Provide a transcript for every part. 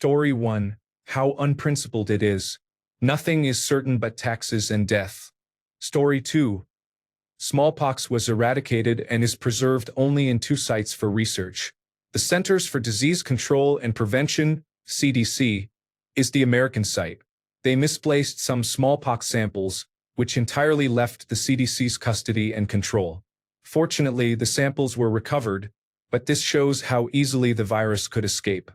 Story 1. How unprincipled it is. Nothing is certain but taxes and death. Story 2. Smallpox was eradicated and is preserved only in 2 sites for research. The Centers for Disease Control and Prevention, CDC, is the American site. They misplaced some smallpox samples, which entirely left the CDC's custody and control. Fortunately, the samples were recovered, but this shows how easily the virus could escape.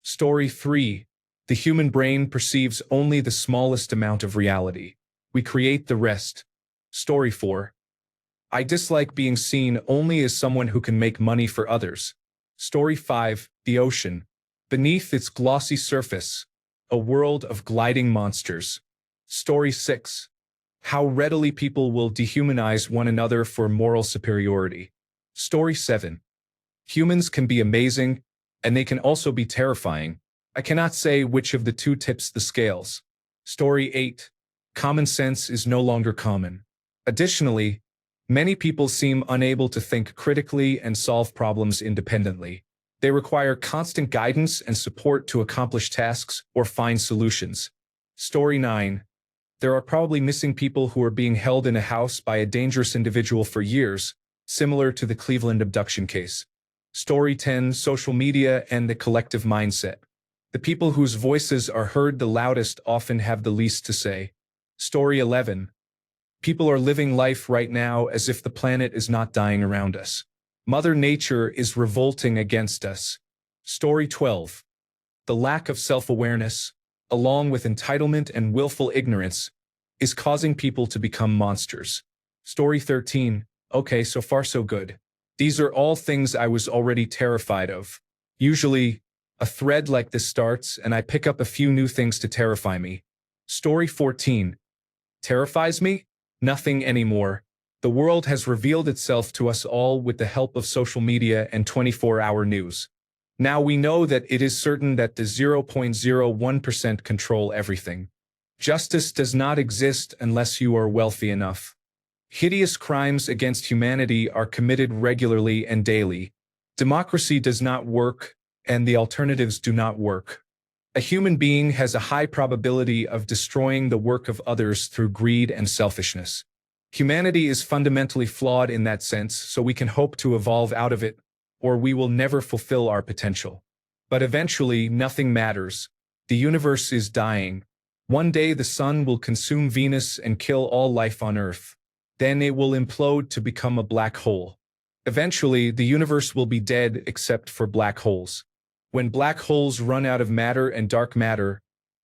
Story 3. The human brain perceives only the smallest amount of reality. We create the rest. Story 4. I dislike being seen only as someone who can make money for others. Story 5. The ocean. Beneath its glossy surface, a world of gliding monsters. Story 6. How readily people will dehumanize one another for moral superiority. Story 7. Humans can be amazing, and they can also be terrifying. I cannot say which of the 2 tips the scales. Story 8. Common sense is no longer common. Additionally, many people seem unable to think critically and solve problems independently. They require constant guidance and support to accomplish tasks or find solutions. Story 9. There are probably missing people who are being held in a house by a dangerous individual for years, similar to the Cleveland abduction case. Story 10. Social media and the collective mindset. The people whose voices are heard the loudest often have the least to say. Story 11. People are living life right now as if the planet is not dying around us. Mother Nature is revolting against us. Story 12. The lack of self-awareness, along with entitlement and willful ignorance, is causing people to become monsters. Story 13. Okay, so far so good. These are all things I was already terrified of. Usually, a thread like this starts and I pick up a few new things to terrify me. Story 14. Terrifies me? Nothing anymore. The world has revealed itself to us all with the help of social media and 24-hour news. Now we know that it is certain that the 0.01% control everything. Justice does not exist unless you are wealthy enough. Hideous crimes against humanity are committed regularly and daily. Democracy does not work, and the alternatives do not work. A human being has a high probability of destroying the work of others through greed and selfishness. Humanity is fundamentally flawed in that sense, so we can hope to evolve out of it, or we will never fulfill our potential. But eventually, nothing matters. The universe is dying. One day the sun will consume Venus and kill all life on Earth. Then it will implode to become a black hole. Eventually, the universe will be dead except for black holes. When black holes run out of matter and dark matter,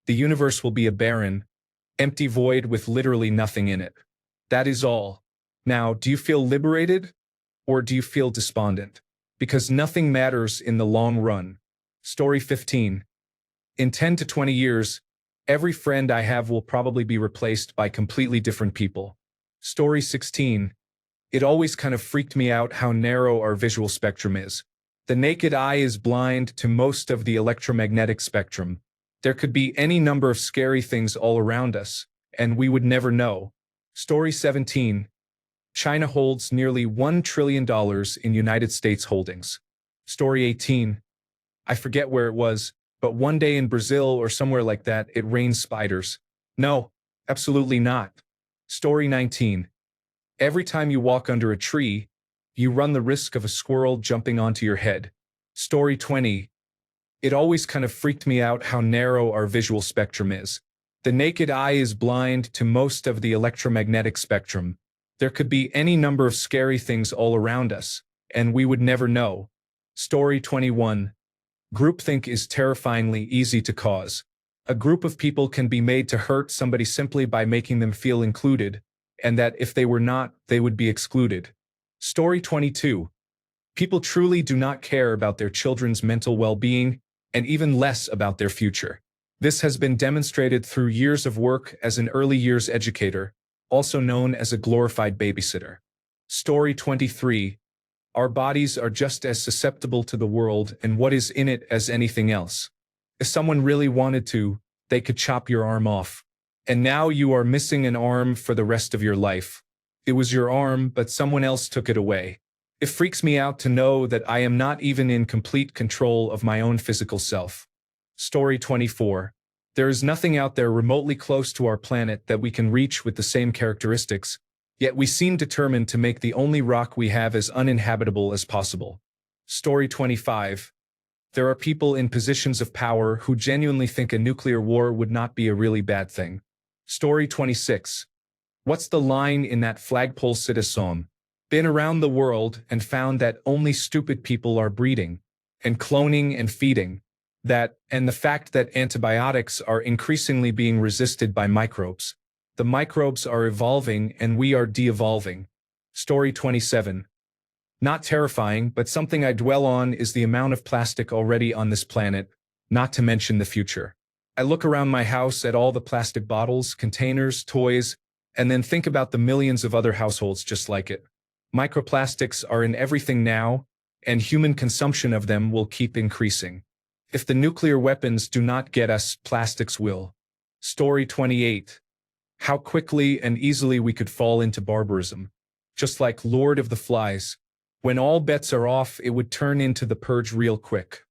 the universe will be a barren, empty void with literally nothing in it. That is all. Now, do you feel liberated? Or do you feel despondent? Because nothing matters in the long run. Story 15. In 10 to 20 years, every friend I have will probably be replaced by completely different people. Story 16. It always kind of freaked me out how narrow our visual spectrum is. The naked eye is blind to most of the electromagnetic spectrum. There could be any number of scary things all around us, and we would never know. Story 17. China holds nearly $1 trillion in United States holdings. Story 18. I forget where it was, but one day in Brazil or somewhere like that, it rained spiders. No, absolutely not. Story 19. Every time you walk under a tree, you run the risk of a squirrel jumping onto your head. Story 20. It always kind of freaked me out how narrow our visual spectrum is. The naked eye is blind to most of the electromagnetic spectrum. There could be any number of scary things all around us, and we would never know. Story 21. Groupthink is terrifyingly easy to cause. A group of people can be made to hurt somebody simply by making them feel included, and that if they were not, they would be excluded. Story 22. People truly do not care about their children's mental well-being, and even less about their future. This has been demonstrated through years of work as an early years educator, also known as a glorified babysitter. Story 23. Our bodies are just as susceptible to the world and what is in it as anything else. If someone really wanted to, they could chop your arm off. And now you are missing an arm for the rest of your life. It was your arm, but someone else took it away. It freaks me out to know that I am not even in complete control of my own physical self. Story 24. There is nothing out there remotely close to our planet that we can reach with the same characteristics, yet we seem determined to make the only rock we have as uninhabitable as possible. Story 25. There are people in positions of power who genuinely think a nuclear war would not be a really bad thing. Story 26. What's the line in that flagpole citizen? Been around the world and found that only stupid people are breeding, and cloning and feeding. That, and the fact that antibiotics are increasingly being resisted by microbes. The microbes are evolving and we are de-evolving. Story 27. Not terrifying, but something I dwell on is the amount of plastic already on this planet, not to mention the future. I look around my house at all the plastic bottles, containers, toys, and then think about the millions of other households just like it. Microplastics are in everything now, and human consumption of them will keep increasing. If the nuclear weapons do not get us, plastics will. Story 28. How quickly and easily we could fall into barbarism. Just like Lord of the Flies. When all bets are off, it would turn into the purge real quick.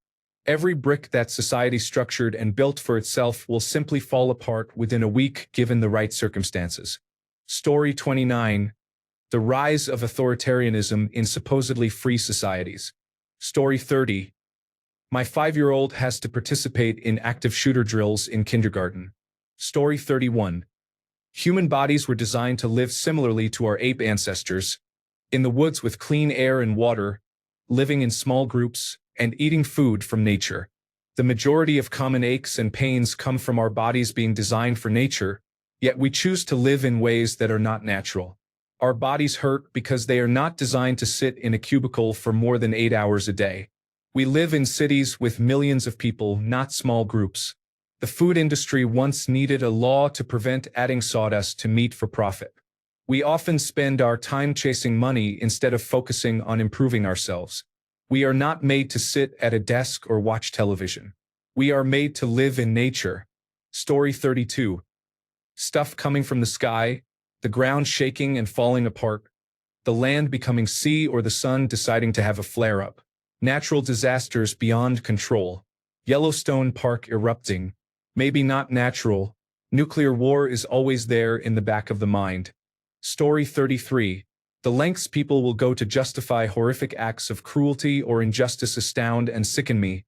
Every brick that society structured and built for itself will simply fall apart within a week given the right circumstances. Story 29. The rise of authoritarianism in supposedly free societies. Story 30. My 5-year-old has to participate in active shooter drills in kindergarten. Story 31. Human bodies were designed to live similarly to our ape ancestors, in the woods with clean air and water, living in small groups, and eating food from nature. The majority of common aches and pains come from our bodies being designed for nature, yet we choose to live in ways that are not natural. Our bodies hurt because they are not designed to sit in a cubicle for more than 8 hours a day. We live in cities with millions of people, not small groups. The food industry once needed a law to prevent adding sawdust to meat for profit. We often spend our time chasing money instead of focusing on improving ourselves. We are not made to sit at a desk or watch television. We are made to live in nature. Story 32. Stuff coming from the sky, the ground shaking and falling apart, the land becoming sea or the sun deciding to have a flare-up. Natural disasters beyond control. Yellowstone Park erupting. Maybe not natural. Nuclear war is always there in the back of the mind. Story 33. The lengths people will go to justify horrific acts of cruelty or injustice astound and sicken me,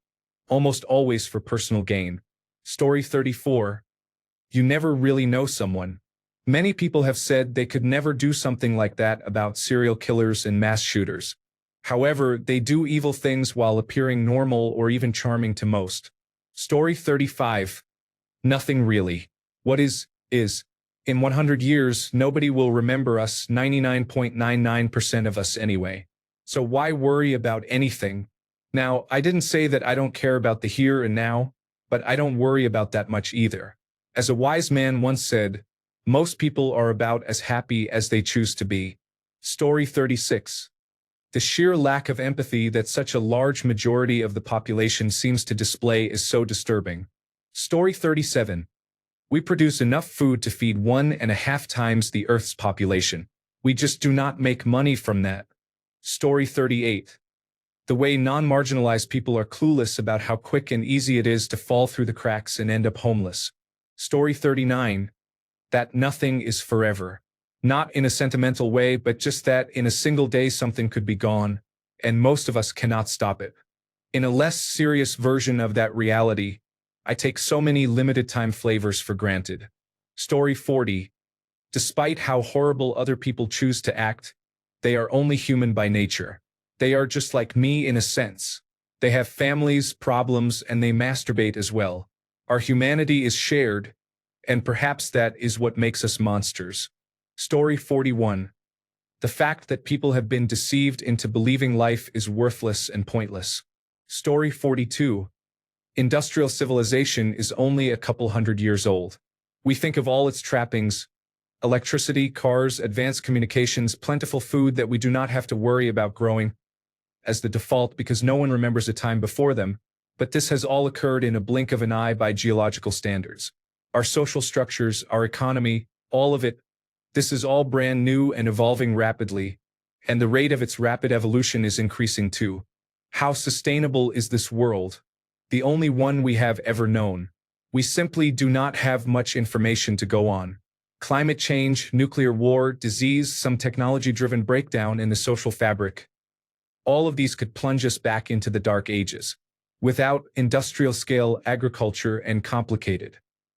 almost always for personal gain. Story 34. You never really know someone. Many people have said they could never do something like that about serial killers and mass shooters. However, they do evil things while appearing normal or even charming to most. Story 35. Nothing really. What is. In 100 years, nobody will remember us, 99.99% of us anyway. So why worry about anything? Now, I didn't say that I don't care about the here and now, but I don't worry about that much either. As a wise man once said, most people are about as happy as they choose to be. Story 36. The sheer lack of empathy that such a large majority of the population seems to display is so disturbing. Story 37. We produce enough food to feed 1.5 times the Earth's population. We just do not make money from that. Story 38. The way non-marginalized people are clueless about how quick and easy it is to fall through the cracks and end up homeless. Story 39. That nothing is forever. Not in a sentimental way, but just that in a single day something could be gone, and most of us cannot stop it. In a less serious version of that reality, I take so many limited-time flavors for granted. Story 40. Despite how horrible other people choose to act, they are only human by nature. They are just like me in a sense. They have families, problems, and they masturbate as well. Our humanity is shared, and perhaps that is what makes us monsters. Story 41. The fact that people have been deceived into believing life is worthless and pointless. Story 42. Industrial civilization is only a couple hundred years old. We think of all its trappings: electricity, cars, advanced communications, plentiful food that we do not have to worry about growing, as the default because no one remembers a time before them, but this has all occurred in a blink of an eye by geological standards. Our social structures, our economy, all of it, this is all brand new and evolving rapidly, and the rate of its rapid evolution is increasing too. How sustainable is this world? the only one we have ever known. We simply do not have much information to go on. Climate change, nuclear war, disease, some technology-driven breakdown in the social fabric. All of these could plunge us back into the dark ages. Without industrial-scale agriculture and complicated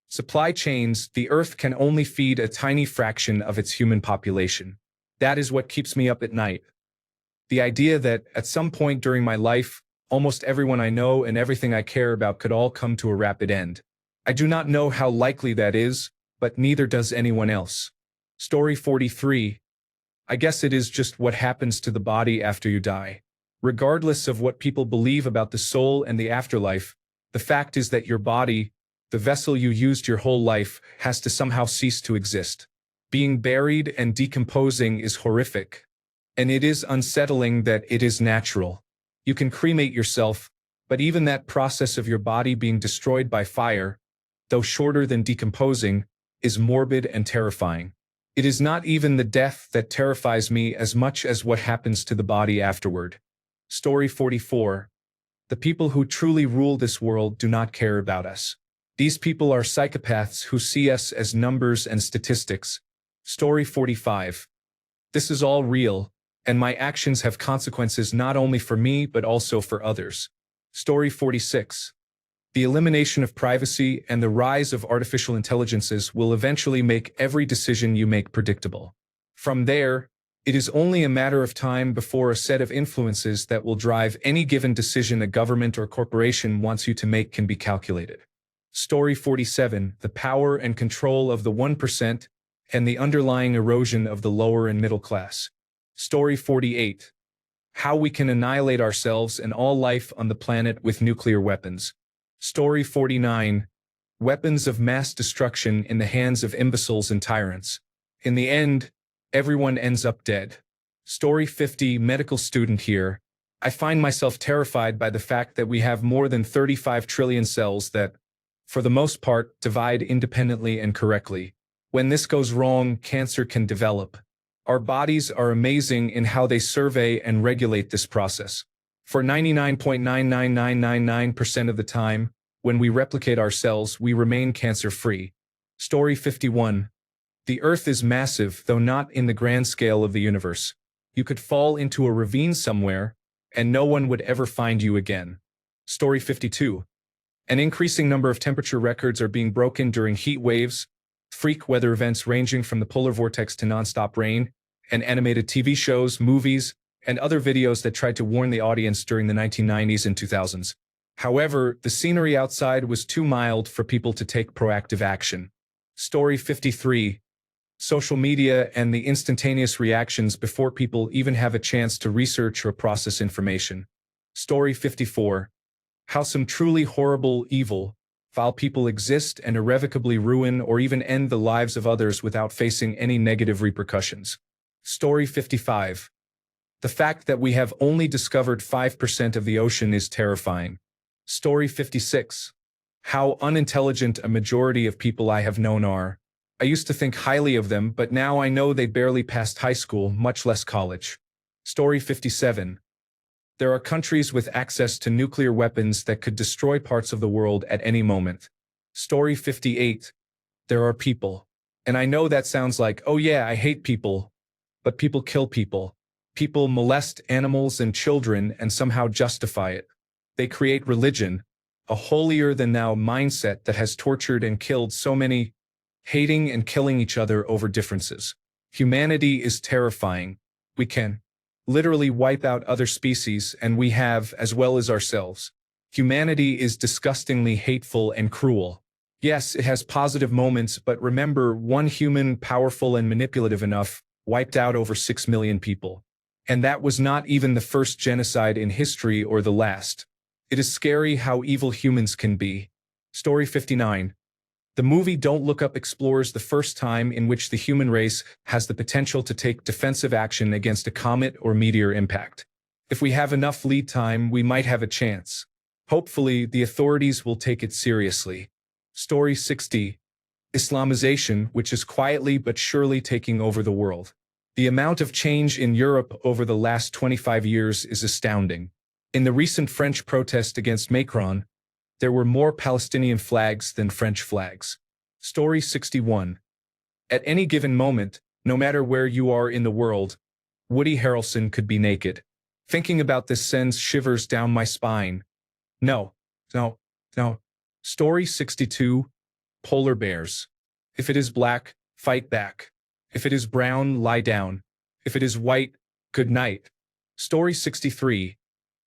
supply chains, the Earth can only feed a tiny fraction of its human population. That is what keeps me up at night. The idea that, at some point during my life, almost everyone I know and everything I care about could all come to a rapid end. I do not know how likely that is, but neither does anyone else. Story 43. I guess it is just what happens to the body after you die. Regardless of what people believe about the soul and the afterlife, the fact is that your body, the vessel you used your whole life, has to somehow cease to exist. Being buried and decomposing is horrific. And it is unsettling that it is natural. You can cremate yourself, but even that process of your body being destroyed by fire, though shorter than decomposing, is morbid and terrifying. It is not even the death that terrifies me as much as what happens to the body afterward. Story 44. The people who truly rule this world do not care about us. These people are psychopaths who see us as numbers and statistics. Story 45. This is all real, and my actions have consequences not only for me but also for others. Story 46. The elimination of privacy and the rise of artificial intelligences will eventually make every decision you make predictable. From there, it is only a matter of time before a set of influences that will drive any given decision a government or corporation wants you to make can be calculated. Story 47. The power and control of the 1% and the underlying erosion of the lower and middle class. Story 48. How we can annihilate ourselves and all life on the planet with nuclear weapons. Story 49. Weapons of mass destruction in the hands of imbeciles and tyrants. In the end, everyone ends up dead. Story 50. Medical student here. I find myself terrified by the fact that we have more than 35 trillion cells that, for the most part, divide independently and correctly. When this goes wrong, cancer can develop. Our bodies are amazing in how they survey and regulate this process. For 99.99999% of the time, when we replicate our cells, we remain cancer-free. Story 51. The Earth is massive, though not in the grand scale of the universe. You could fall into a ravine somewhere, and no one would ever find you again. Story 52. An increasing number of temperature records are being broken during heat waves, freak weather events ranging from the polar vortex to nonstop rain, and animated TV shows, movies, and other videos that tried to warn the audience during the 1990s and 2000s. However, the scenery outside was too mild for people to take proactive action. Story 53. Social media and the instantaneous reactions before people even have a chance to research or process information. Story 54. How some truly horrible, evil, foul people exist and irrevocably ruin or even end the lives of others without facing any negative repercussions. Story 55. The fact that we have only discovered 5% of the ocean is terrifying. Story 56. How unintelligent a majority of people I have known are. I used to think highly of them, but now I know they barely passed high school, much less college. Story 57. There are countries with access to nuclear weapons that could destroy parts of the world at any moment. Story 58. There are people. And I know that sounds like, oh yeah, I hate people. But people kill people. People molest animals and children and somehow justify it. They create religion, a holier-than-thou mindset that has tortured and killed so many, hating and killing each other over differences. Humanity is terrifying. We can literally wipe out other species, and we have, as well as ourselves. Humanity is disgustingly hateful and cruel. Yes, it has positive moments, but remember, one human, powerful and manipulative enough, wiped out over 6 million people. And that was not even the first genocide in history or the last. It is scary how evil humans can be. Story 59. The movie Don't Look Up explores the first time in which the human race has the potential to take defensive action against a comet or meteor impact. If we have enough lead time, we might have a chance. Hopefully, the authorities will take it seriously. Story 60. Islamization, which is quietly but surely taking over the world. The amount of change in Europe over the last 25 years is astounding. In the recent French protest against Macron, There were more Palestinian flags than French flags. Story 61. At any given moment, no matter where you are in the world, Woody Harrelson could be naked. Thinking about this sends shivers down my spine. No, no, no. Story 62. Polar bears. If it is black, fight back. If it is brown, lie down. If it is white, good night. Story 63.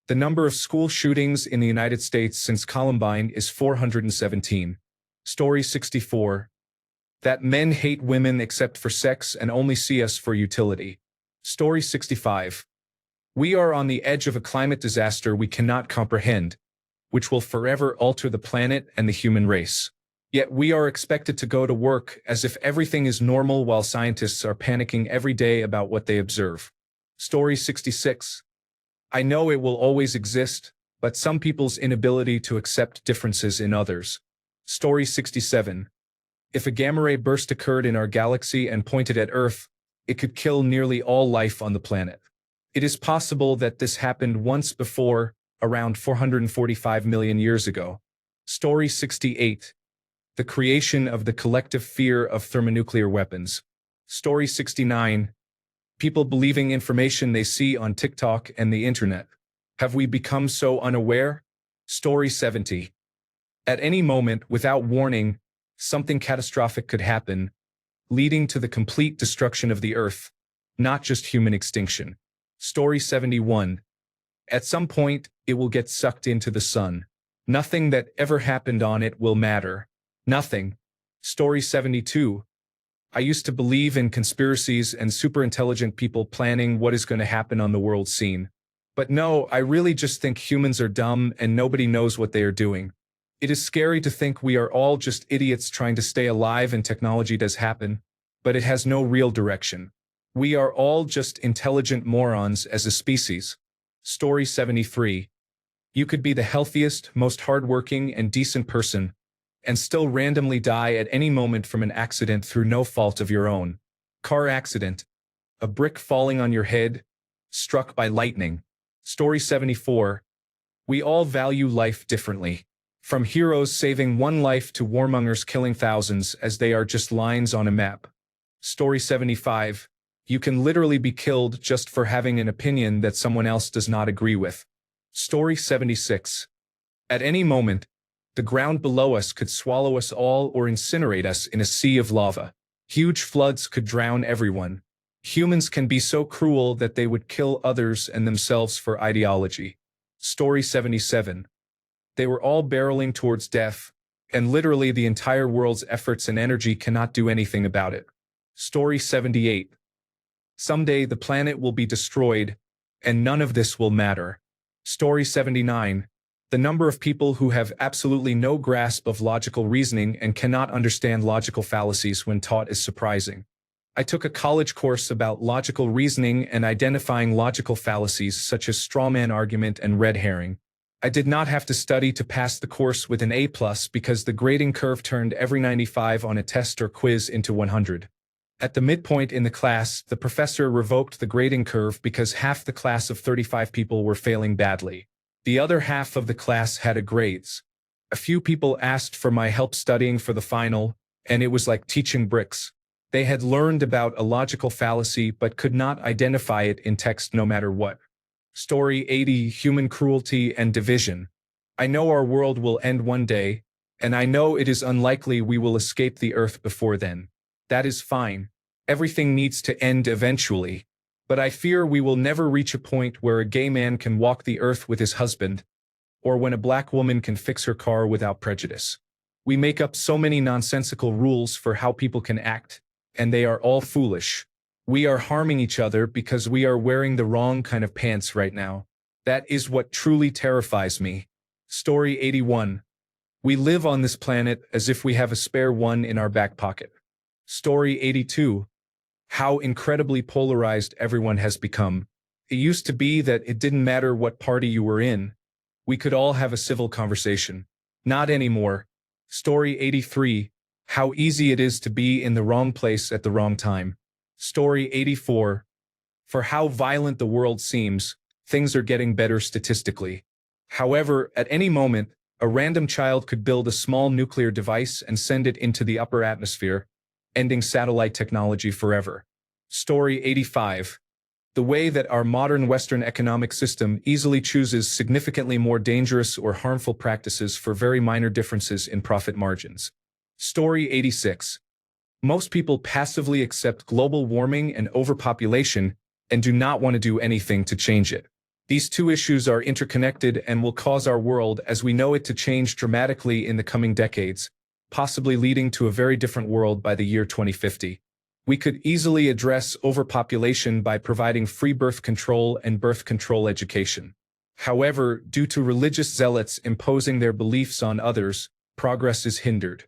The number of school shootings in the United States since Columbine is 417. Story 64. That men hate women except for sex and only see us for utility. Story 65. We are on the edge of a climate disaster we cannot comprehend, which will forever alter the planet and the human race. Yet we are expected to go to work as if everything is normal while scientists are panicking every day about what they observe. Story 66. I know it will always exist, but some people's inability to accept differences in others. Story 67. If a gamma ray burst occurred in our galaxy and pointed at Earth, it could kill nearly all life on the planet. It is possible that this happened once before, around 445 million years ago. Story 68. The creation of the collective fear of thermonuclear weapons. Story 69. People believing information they see on TikTok and the internet. Have we become so unaware? Story 70. At any moment, without warning, something catastrophic could happen, leading to the complete destruction of the Earth, not just human extinction. Story 71. At some point, it will get sucked into the sun. Nothing that ever happened on it will matter. Nothing. Story 72. I used to believe in conspiracies and superintelligent people planning what is going to happen on the world scene. But no, I really just think humans are dumb and nobody knows what they are doing. It is scary to think we are all just idiots trying to stay alive and technology does happen, but it has no real direction. We are all just intelligent morons as a species. Story 73. You could be the healthiest, most hardworking, and decent person, and still randomly die at any moment from an accident through no fault of your own. Car accident. A brick falling on your head. Struck by lightning. Story 74. We all value life differently. From heroes saving one life to warmongers killing thousands as they are just lines on a map. Story 75. You can literally be killed just for having an opinion that someone else does not agree with. Story 76. At any moment, the ground below us could swallow us all or incinerate us in a sea of lava. Huge floods could drown everyone. Humans can be so cruel that they would kill others and themselves for ideology. Story 77. They were all barreling towards death, and literally the entire world's efforts and energy cannot do anything about it. Story 78. Someday the planet will be destroyed, and none of this will matter. Story 79. The number of people who have absolutely no grasp of logical reasoning and cannot understand logical fallacies when taught is surprising. I took a college course about logical reasoning and identifying logical fallacies such as strawman argument and red herring. I did not have to study to pass the course with an A+ because the grading curve turned every 95 on a test or quiz into 100. At the midpoint in the class, the professor revoked the grading curve because half the class of 35 people were failing badly. The other half of the class had A grades. A few people asked for my help studying for the final, and it was like teaching bricks. They had learned about a logical fallacy but could not identify it in text no matter what. Story 80. Human cruelty and division. I know our world will end one day, and I know it is unlikely we will escape the earth before then. That is fine. Everything needs to end eventually. But I fear we will never reach a point where a gay man can walk the earth with his husband, or when a black woman can fix her car without prejudice. We make up so many nonsensical rules for how people can act, and they are all foolish. We are harming each other because we are wearing the wrong kind of pants right now. That is what truly terrifies me. Story 81. We live on this planet as if we have a spare one in our back pocket. Story 82. How incredibly polarized everyone has become. It used to be that it didn't matter what party you were in. We could all have a civil conversation. Not anymore. Story 83. How easy it is to be in the wrong place at the wrong time. Story 84. For how violent the world seems, things are getting better statistically. However, at any moment, A random child could build a small nuclear device and send it into the upper atmosphere, ending satellite technology forever. Story 85. The way that our modern Western economic system easily chooses significantly more dangerous or harmful practices for very minor differences in profit margins. Story 86. Most people passively accept global warming and overpopulation and do not want to do anything to change it. These two issues are interconnected and will cause our world as we know it to change dramatically in the coming decades, possibly leading to a very different world by the year 2050. We could easily address overpopulation by providing free birth control and birth control education. However, due to religious zealots imposing their beliefs on others, progress is hindered.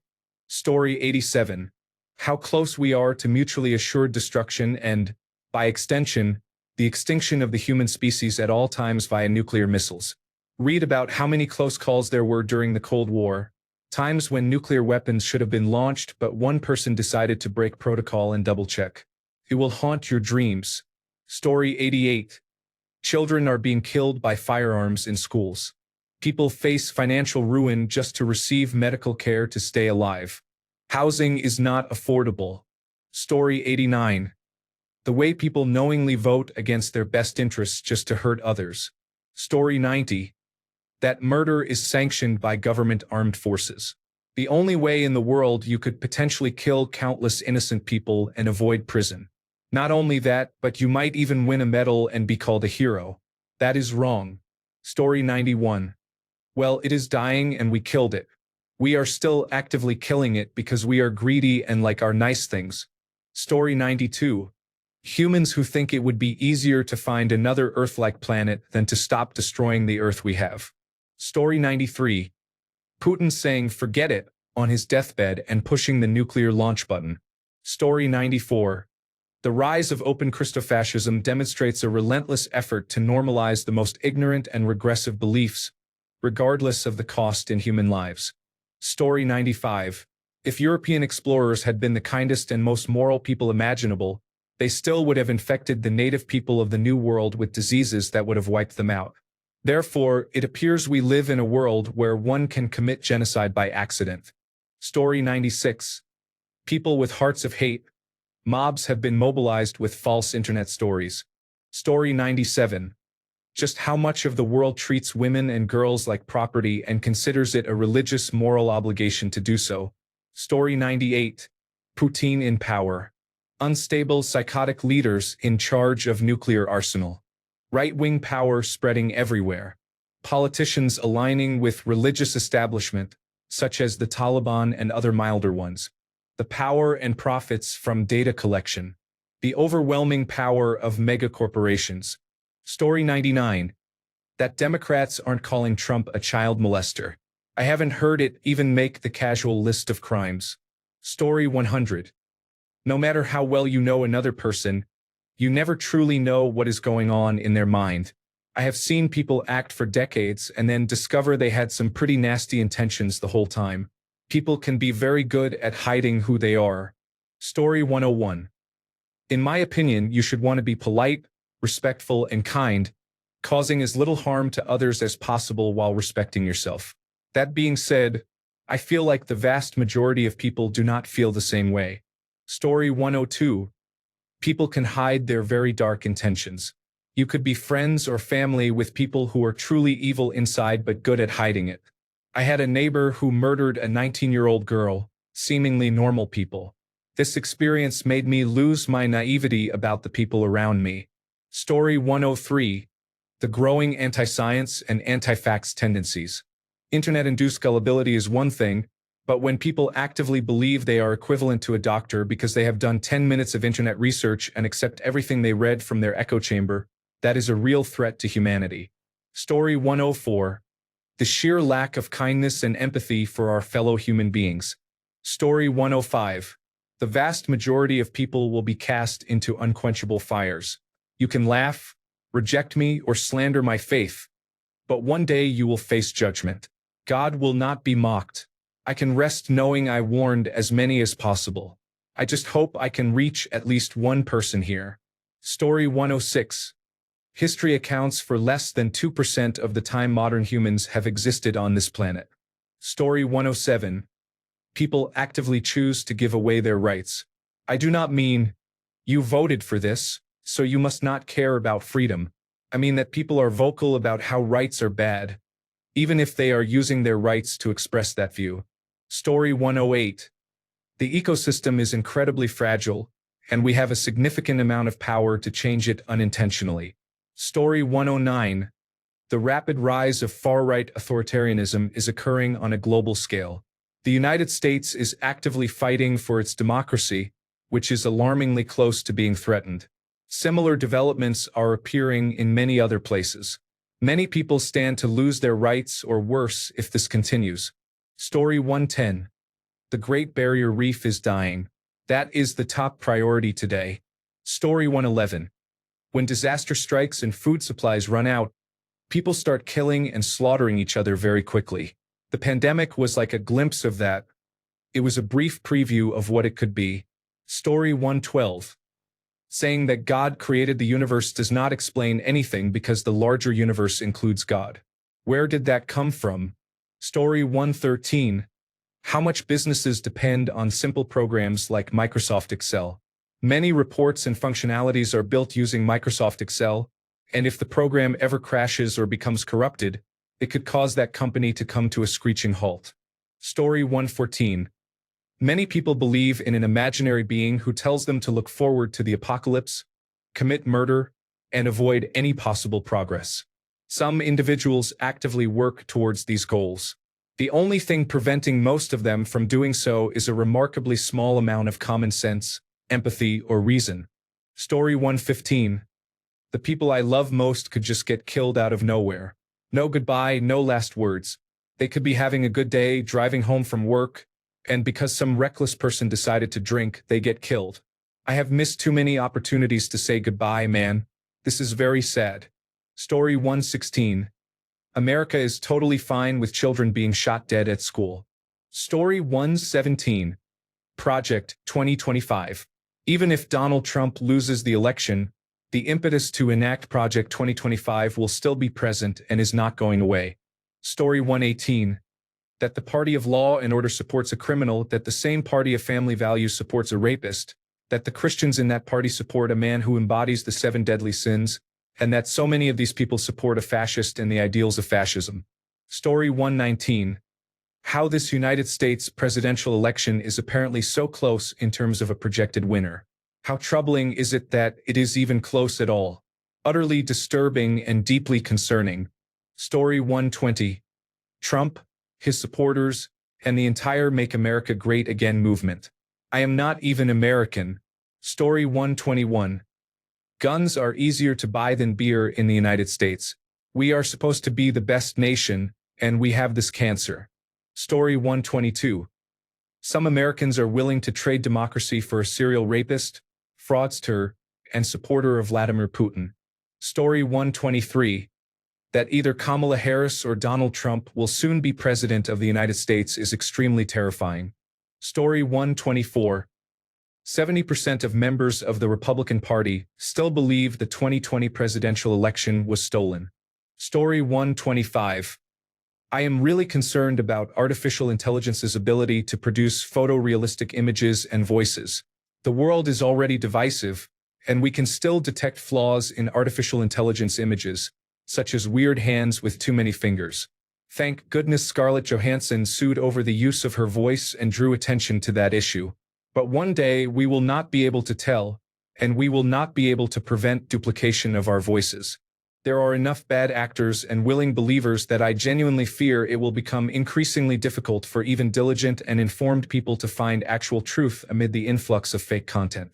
Story 87. How close we are to mutually assured destruction and, by extension, the extinction of the human species at all times via nuclear missiles. Read about how many close calls there were during the Cold War, times when nuclear weapons should have been launched but one person decided to break protocol and double-check. It will haunt your dreams. Story 88. Children are being killed by firearms in schools. People face financial ruin just to receive medical care to stay alive. Housing is not affordable. Story 89. The way people knowingly vote against their best interests just to hurt others. Story 90. That murder is sanctioned by government armed forces. The only way in the world you could potentially kill countless innocent people and avoid prison. Not only that, but you might even win a medal and be called a hero. That is wrong. Story 91. Well, it is dying and we killed it. We are still actively killing it because we are greedy and like our nice things. Story 92. Humans who think it would be easier to find another Earth-like planet than to stop destroying the Earth we have. Story 93. Putin saying forget it on his deathbed and pushing the nuclear launch button. Story 94. The rise of open Christofascism demonstrates a relentless effort to normalize the most ignorant and regressive beliefs, regardless of the cost in human lives. Story 95. If European explorers had been the kindest and most moral people imaginable, they still would have infected the native people of the New World with diseases that would have wiped them out. Therefore, it appears we live in a world where one can commit genocide by accident. Story 96. People with hearts of hate. Mobs have been mobilized with false internet stories. Story 97. Just how much of the world treats women and girls like property and considers it a religious moral obligation to do so. Story 98. Putin in power. Unstable psychotic leaders in charge of nuclear arsenal. Right-wing power spreading everywhere. Politicians aligning with religious establishment, such as the Taliban and other milder ones. The power and profits from data collection. The overwhelming power of megacorporations. Story 99. That Democrats aren't calling Trump a child molester. I haven't heard it even make the casual list of crimes. Story 100. No matter how well you know another person, you never truly know what is going on in their mind. I have seen people act for decades and then discover they had some pretty nasty intentions the whole time. People can be very good at hiding who they are. Story 101. In my opinion, you should want to be polite, respectful, and kind, causing as little harm to others as possible while respecting yourself. That being said, I feel like the vast majority of people do not feel the same way. Story 102. People can hide their very dark intentions. You could be friends or family with people who are truly evil inside but good at hiding it. I had a neighbor who murdered a 19-year-old girl, seemingly normal people. This experience made me lose my naivety about the people around me. Story 103. The growing anti-science and anti-facts tendencies. Internet-induced gullibility is one thing, but when people actively believe they are equivalent to a doctor because they have done 10 minutes of internet research and accept everything they read from their echo chamber, that is a real threat to humanity. Story 104. The sheer lack of kindness and empathy for our fellow human beings. Story 105. The vast majority of people will be cast into unquenchable fires. You can laugh, reject me, or slander my faith, but one day you will face judgment. God will not be mocked. I can rest knowing I warned as many as possible. I just hope I can reach at least one person here. Story 106. History accounts for less than 2% of the time modern humans have existed on this planet. Story 107. People actively choose to give away their rights. I do not mean, you voted for this, so you must not care about freedom. I mean that people are vocal about how rights are bad, even if they are using their rights to express that view. Story 108. The ecosystem is incredibly fragile, and we have a significant amount of power to change it unintentionally. Story 109. The rapid rise of far-right authoritarianism is occurring on a global scale. The United States is actively fighting for its democracy, which is alarmingly close to being threatened. Similar developments are appearing in many other places. Many people stand to lose their rights or worse if this continues. Story 110. The Great Barrier Reef is dying. That is the top priority today. Story 111. When disaster strikes and food supplies run out, people start killing and slaughtering each other very quickly. The pandemic was like a glimpse of that. It was a brief preview of what it could be. Story 112. Saying that God created the universe does not explain anything because the larger universe includes God. Where did that come from? Story 113. How much businesses depend on simple programs like Microsoft Excel. Many reports and functionalities are built using Microsoft Excel, and if the program ever crashes or becomes corrupted, it could cause that company to come to a screeching halt. Story 114. Many people believe in an imaginary being who tells them to look forward to the apocalypse, commit murder, and avoid any possible progress. Some individuals actively work towards these goals. The only thing preventing most of them from doing so is a remarkably small amount of common sense, empathy, or reason. Story 115. The people I love most could just get killed out of nowhere. No goodbye, no last words. They could be having a good day, driving home from work, and because some reckless person decided to drink, they get killed. I have missed too many opportunities to say goodbye, man. This is very sad. Story 116. America is totally fine with children being shot dead at school. Story 117. Project 2025. Even if Donald Trump loses the election, the impetus to enact Project 2025 will still be present and is not going away. Story 118. That the party of law and order supports a criminal, that the same party of family values supports a rapist, that the Christians in that party support a man who embodies the 7 deadly sins, and that so many of these people support a fascist and the ideals of fascism. Story 119. How this United States presidential election is apparently so close in terms of a projected winner. How troubling is it that it is even close at all? Utterly disturbing and deeply concerning. Story 120. Trump, his supporters, and the entire Make America Great Again movement. I am not even American. Story 121. Guns are easier to buy than beer in the United States. We are supposed to be the best nation, and we have this cancer. Story 122. Some Americans are willing to trade democracy for a serial rapist, fraudster, and supporter of Vladimir Putin. Story 123. That either Kamala Harris or Donald Trump will soon be president of the United States is extremely terrifying. Story 124. 70% of members of the Republican Party still believe the 2020 presidential election was stolen. Story 125. I am really concerned about artificial intelligence's ability to produce photorealistic images and voices. The world is already divisive, and we can still detect flaws in artificial intelligence images, such as weird hands with too many fingers. Thank goodness Scarlett Johansson sued over the use of her voice and drew attention to that issue. But one day we will not be able to tell, and we will not be able to prevent duplication of our voices. There are enough bad actors and willing believers that I genuinely fear it will become increasingly difficult for even diligent and informed people to find actual truth amid the influx of fake content.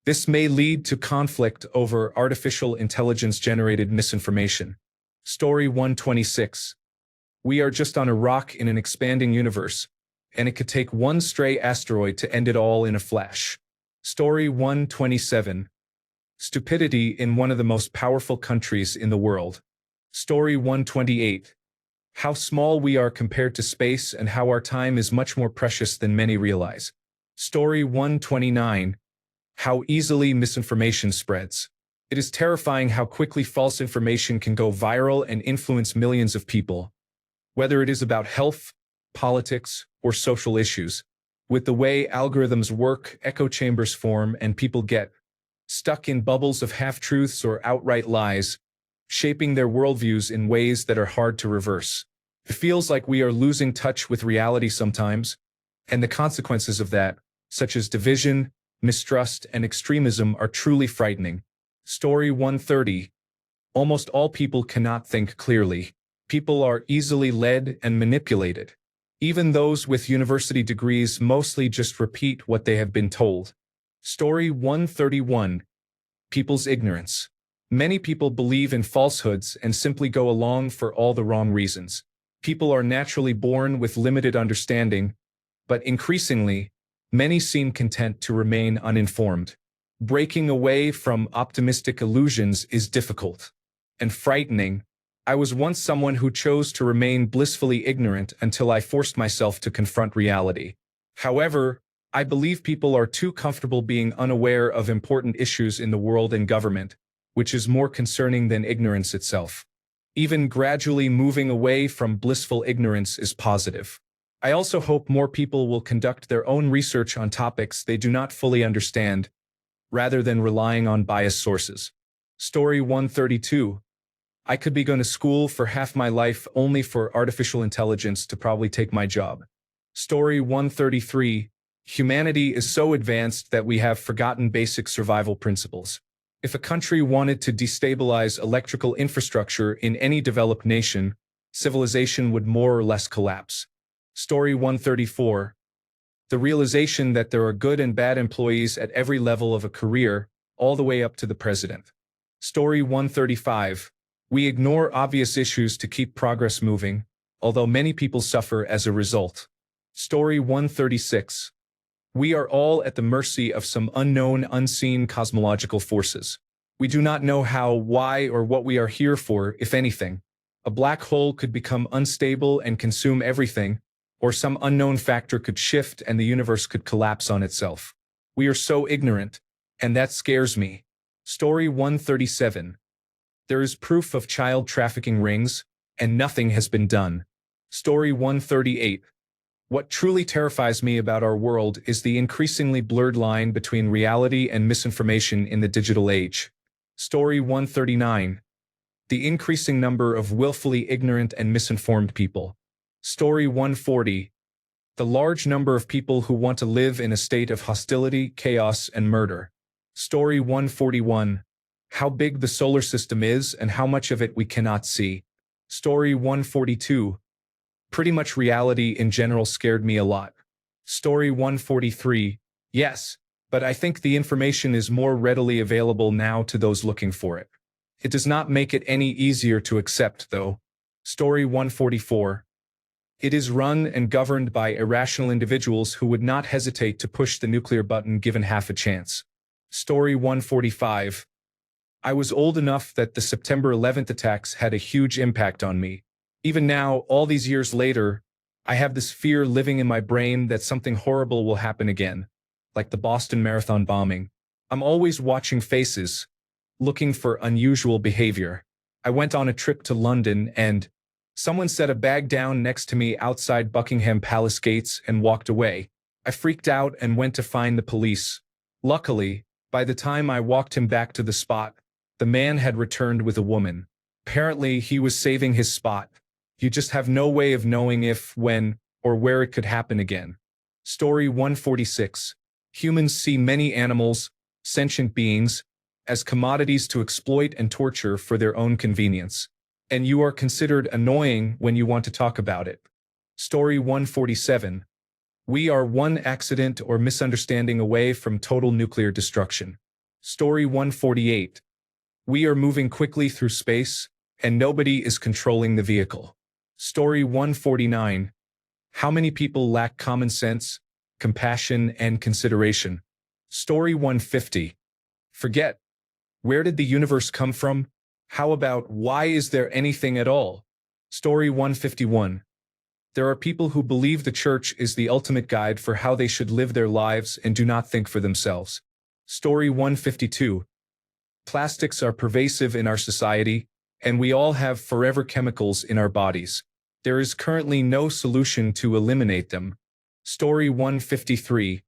This may lead to conflict over artificial intelligence-generated misinformation. Story 126. We are just on a rock in an expanding universe, and it could take one stray asteroid to end it all in a flash. Story 127. Stupidity in one of the most powerful countries in the world. Story 128. How small we are compared to space and how our time is much more precious than many realize. Story 129. How easily misinformation spreads. It is terrifying how quickly false information can go viral and influence millions of people. Whether it is about health, politics, or social issues. With the way algorithms work, echo chambers form, and people get stuck in bubbles of half-truths or outright lies, shaping their worldviews in ways that are hard to reverse. It feels like we are losing touch with reality sometimes, and the consequences of that, such as division, mistrust, and extremism, are truly frightening. Story 130. Almost all people cannot think clearly. People are easily led and manipulated. Even those with university degrees mostly just repeat what they have been told. Story 131. People's ignorance. Many people believe in falsehoods and simply go along for all the wrong reasons. People are naturally born with limited understanding, but increasingly, many seem content to remain uninformed. Breaking away from optimistic illusions is difficult and frightening. I was once someone who chose to remain blissfully ignorant until I forced myself to confront reality. However, I believe people are too comfortable being unaware of important issues in the world and government, which is more concerning than ignorance itself. Even gradually moving away from blissful ignorance is positive. I also hope more people will conduct their own research on topics they do not fully understand, rather than relying on biased sources. Story 132. I could be going to school for half my life only for artificial intelligence to probably take my job. Story 133. Humanity is so advanced that we have forgotten basic survival principles. If a country wanted to destabilize electrical infrastructure in any developed nation, civilization would more or less collapse. Story 134. The realization that there are good and bad employees at every level of a career, all the way up to the president. Story 135. We ignore obvious issues to keep progress moving, although many people suffer as a result. Story 136. We are all at the mercy of some unknown, unseen cosmological forces. We do not know how, why, or what we are here for, if anything. A black hole could become unstable and consume everything, or some unknown factor could shift and the universe could collapse on itself. We are so ignorant, and that scares me. Story 137. There is proof of child trafficking rings, and nothing has been done. Story 138. What truly terrifies me about our world is the increasingly blurred line between reality and misinformation in the digital age. Story 139. The increasing number of willfully ignorant and misinformed people. Story 140. The large number of people who want to live in a state of hostility, chaos, and murder. Story 141. How big the solar system is and how much of it we cannot see. Story 142. Pretty much reality in general scared me a lot. Story 143. Yes, but I think the information is more readily available now to those looking for it. It does not make it any easier to accept, though. Story 144. It is run and governed by irrational individuals who would not hesitate to push the nuclear button given half a chance. Story 145. I was old enough that the September 11th attacks had a huge impact on me. Even now, all these years later, I have this fear living in my brain that something horrible will happen again, like the Boston Marathon bombing. I'm always watching faces, looking for unusual behavior. I went on a trip to London and someone set a bag down next to me outside Buckingham Palace gates and walked away. I freaked out and went to find the police. Luckily, by the time I walked him back to the spot, the man had returned with a woman. Apparently, he was saving his spot. You just have no way of knowing if, when, or where it could happen again. Story 146. Humans see many animals, sentient beings, as commodities to exploit and torture for their own convenience. And you are considered annoying when you want to talk about it. Story 147. We are one accident or misunderstanding away from total nuclear destruction. Story 148. We are moving quickly through space, and nobody is controlling the vehicle. Story 149. How many people lack common sense, compassion, and consideration? Story 150. Forget. Where did the universe come from? How about why is there anything at all? Story 151. There are people who believe the church is the ultimate guide for how they should live their lives and do not think for themselves. Story 152. Plastics are pervasive in our society, and we all have forever chemicals in our bodies. There is currently no solution to eliminate them. Story 153.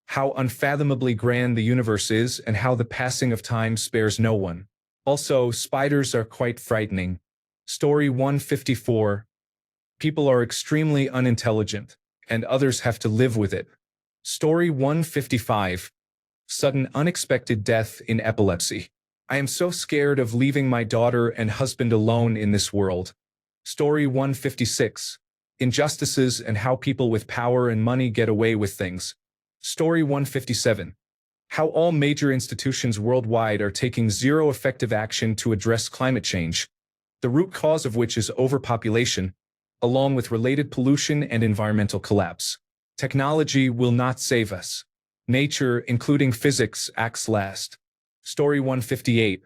How unfathomably grand the universe is and how the passing of time spares no one. Also, spiders are quite frightening. Story 154. People are extremely unintelligent, and others have to live with it. Story 155. Sudden unexpected death in epilepsy. I am so scared of leaving my daughter and husband alone in this world. Story 156. Injustices and how people with power and money get away with things. Story 157. How all major institutions worldwide are taking zero effective action to address climate change, the root cause of which is overpopulation, along with related pollution and environmental collapse. Technology will not save us. Nature, including physics, acts last. Story 158.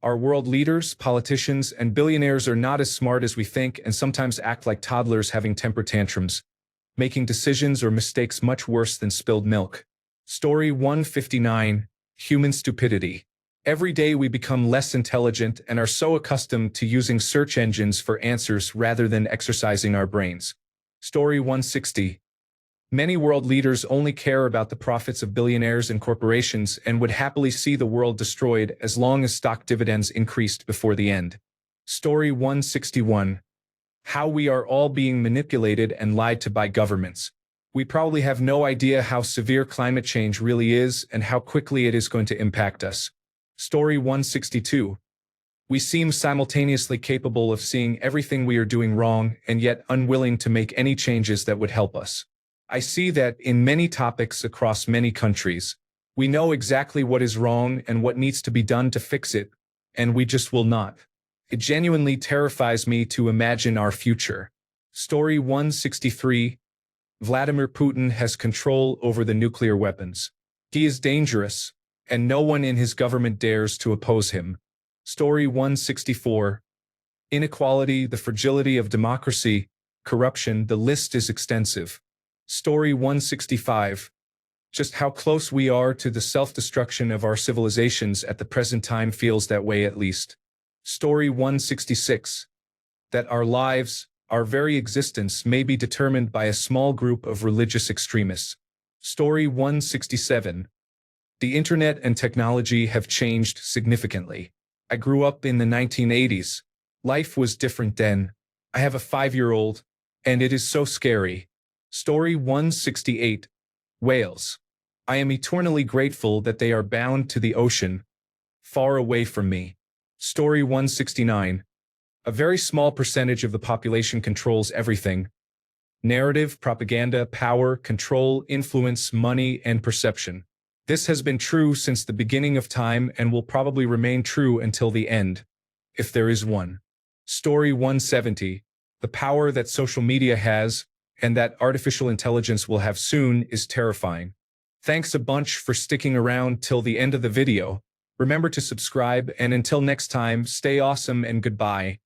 Our world leaders, politicians, and billionaires are not as smart as we think and sometimes act like toddlers having temper tantrums, making decisions or mistakes much worse than spilled milk. Story 159. Human stupidity. Every day we become less intelligent and are so accustomed to using search engines for answers rather than exercising our brains. Story 160. Many world leaders only care about the profits of billionaires and corporations and would happily see the world destroyed as long as stock dividends increased before the end. Story 161. How we are all being manipulated and lied to by governments. We probably have no idea how severe climate change really is and how quickly it is going to impact us. Story 162. We seem simultaneously capable of seeing everything we are doing wrong and yet unwilling to make any changes that would help us. I see that in many topics across many countries, we know exactly what is wrong and what needs to be done to fix it, and we just will not. It genuinely terrifies me to imagine our future. Story 163. Vladimir Putin has control over the nuclear weapons. He is dangerous, and no one in his government dares to oppose him. Story 164. Inequality, the fragility of democracy, corruption, the list is extensive. Story 165. Just how close we are to the self-destruction of our civilizations at the present time feels that way at least. Story 166. That our lives, our very existence may be determined by a small group of religious extremists. Story 167. The internet and technology have changed significantly. I grew up in the 1980s. Life was different then. I have a 5-year-old, and it is so scary. Story 168. Whales. I am eternally grateful that they are bound to the ocean, far away from me. Story 169. A very small percentage of the population controls everything. Narrative, propaganda, power, control, influence, money, and perception. This has been true since the beginning of time and will probably remain true until the end, if there is one. Story 170. The power that social media has, and that artificial intelligence will have soon, is terrifying. Thanks a bunch for sticking around till the end of the video. Remember to subscribe, and until next time, stay awesome and goodbye.